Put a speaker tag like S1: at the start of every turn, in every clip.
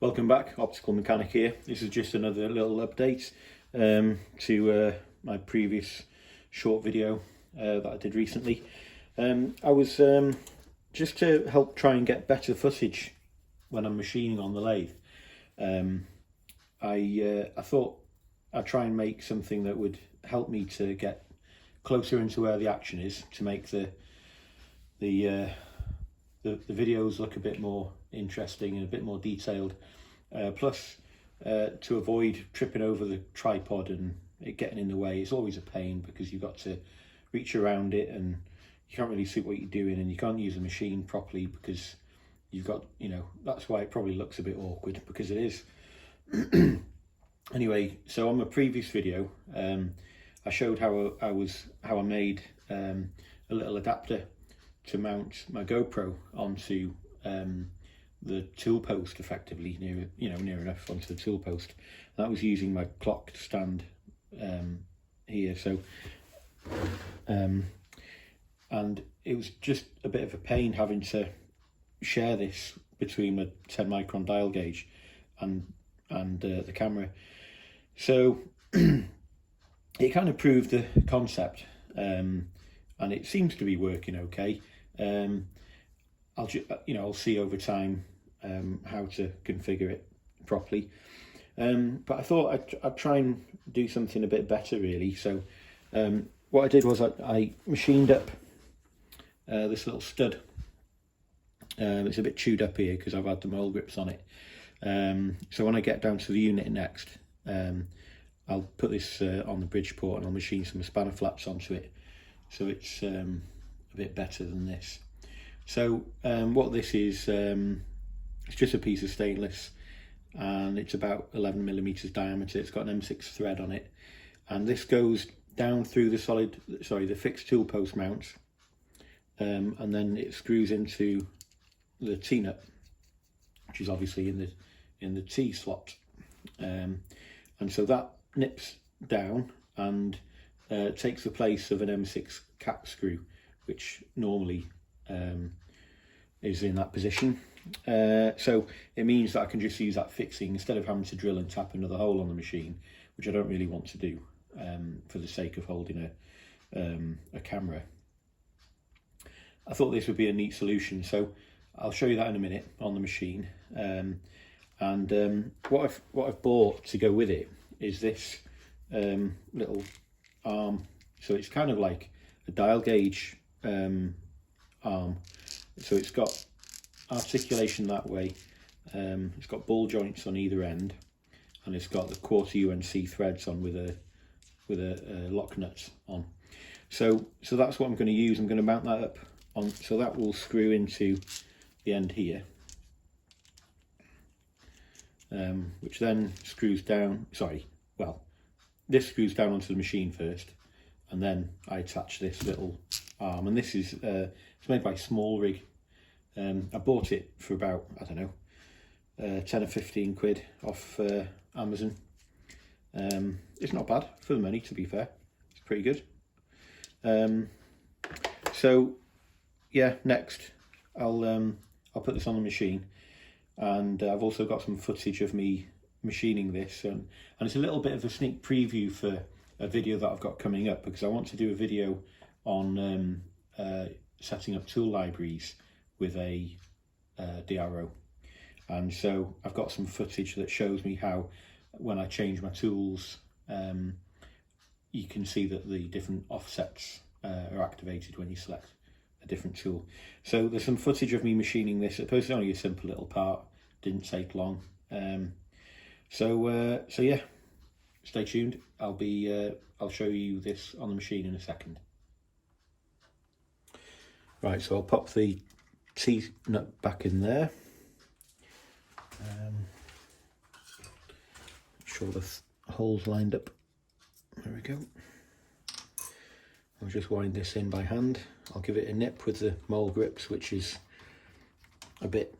S1: Welcome back, Optical Mechanic here. This is just another little update to my previous short video that I did recently. I was just to help try and get better footage when I'm machining on the lathe. I thought I'd try and make something that would help me to get closer into where the action is, to make the videos look a bit more interesting and a bit more detailed, plus to avoid tripping over the tripod and it getting in the way. It's always a pain because you've got to reach around it and you can't really see what you're doing, and you can't use the machine properly because you've got, that's why it probably looks a bit awkward, because it is. Anyway, so on my previous video I showed how I made a little adapter to mount my GoPro onto the tool post, effectively near enough onto the tool post. That was using my clock stand here. So and it was just a bit of a pain having to share this between my 10 micron dial gauge and the camera. So it kind of proved the concept, and it seems to be working okay. I'll see over time how to configure it properly, but I thought I'd try and do something a bit better, really. So what I did was I machined up this little stud. It's a bit chewed up here because I've had the mole grips on it. So when I get down to the unit next, I'll put this on the bridge port and I'll machine some spanner flaps onto it, so it's a bit better than this. So what this is, it's just a piece of stainless, and it's about 11 millimeters diameter. It's got an M6 thread on it, and this goes down through the fixed tool post mount, and then it screws into the T-nut, which is obviously in the T slot, and so that nips down and takes the place of an M6 cap screw, which normally is in that position. So it means that I can just use that fixing instead of having to drill and tap another hole on the machine, which I don't really want to do for the sake of holding a camera. I thought this would be a neat solution, so I'll show you that in a minute on the machine. What I've bought to go with it is this little arm. So it's kind of like a dial gauge arm. So it's got articulation that way. It's got ball joints on either end, and it's got the quarter UNC threads on with a lock nut on. So that's what I'm going to use. I'm going to mount that up on, so that will screw into the end here, which then screws down. This screws down onto the machine first, and then I attach this little arm. And this is it's made by Small Rig. I bought it for about, I don't know, 10 or 15 quid off Amazon. It's not bad for the money, to be fair. It's pretty good. So yeah, next I'll put this on the machine, and I've also got some footage of me machining this, and it's a little bit of a sneak preview for a video that I've got coming up, because I want to do a video on setting up tool libraries with a DRO. And so I've got some footage that shows me how, when I change my tools, you can see that the different offsets are activated when you select a different tool. So there's some footage of me machining this. It's only a simple little part, didn't take long. So yeah, stay tuned. I'll show you this on the machine in a second. Right, so I'll pop the T-nut back in there. Make sure the holes lined up. There we go. I'll just wind this in by hand. I'll give it a nip with the mole grips, which is a bit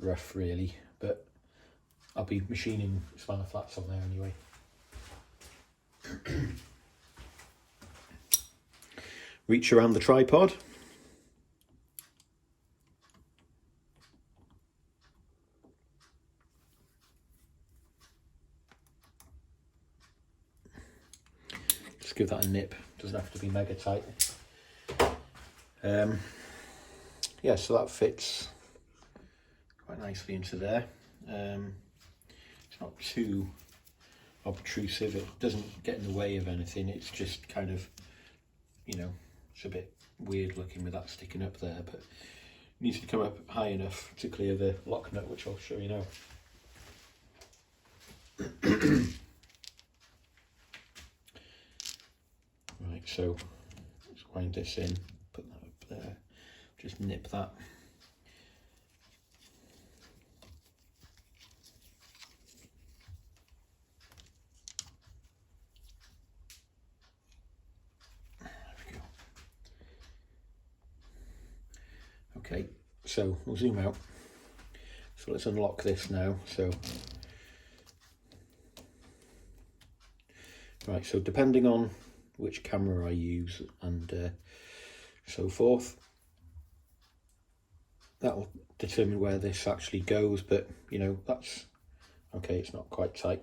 S1: rough really, but I'll be machining spanner flaps on there anyway. Reach around the tripod. just give that a nip. Doesn't have to be mega tight. Yeah, so that fits quite nicely into there. It's not too obtrusive, it doesn't get in the way of anything, it's just kind of, you know, it's a bit weird looking with that sticking up there, but it needs to come up high enough to clear the lock nut, which I'll show you now. Right, so let's wind this in, put that up there, just nip that. Okay, so we'll zoom out. So let's unlock this now. So, right, so depending on which camera I use and so forth, that'll determine where this actually goes, but you know, that's okay, it's not quite tight.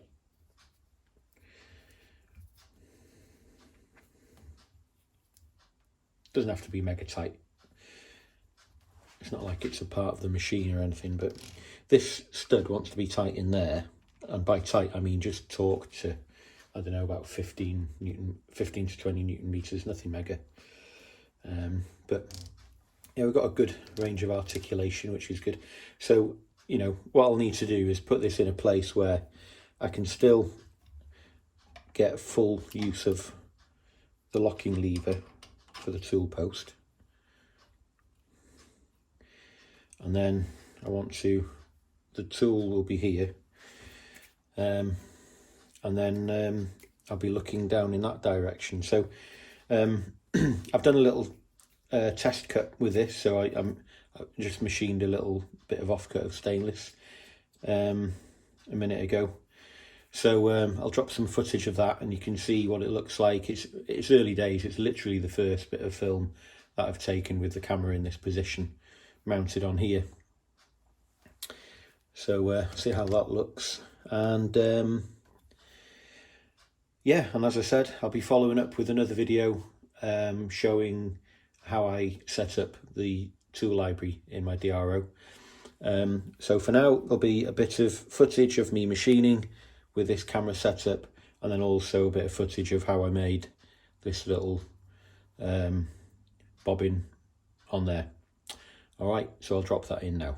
S1: Doesn't have to be mega tight. It's not like it's a part of the machine or anything, but this stud wants to be tight in there, and by tight I mean just torque to, I don't know, about 15 to 20 Newton meters, nothing mega. But yeah, we've got a good range of articulation, which is good. So, you know, what I'll need to do is put this in a place where I can still get full use of the locking lever for the tool post. And then I want to, the tool will be here, and then I'll be looking down in that direction. So I've done a little test cut with this, so I just machined a little bit of offcut of stainless a minute ago. So I'll drop some footage of that and you can see what it looks like. It's early days, it's literally the first bit of film that I've taken with the camera in this position, mounted on here. So see how that looks, and yeah, and as I said, I'll be following up with another video showing how I set up the tool library in my DRO. So for now there'll be a bit of footage of me machining with this camera setup, and then also a bit of footage of how I made this little bobbin on there. All right, so I'll drop that in now.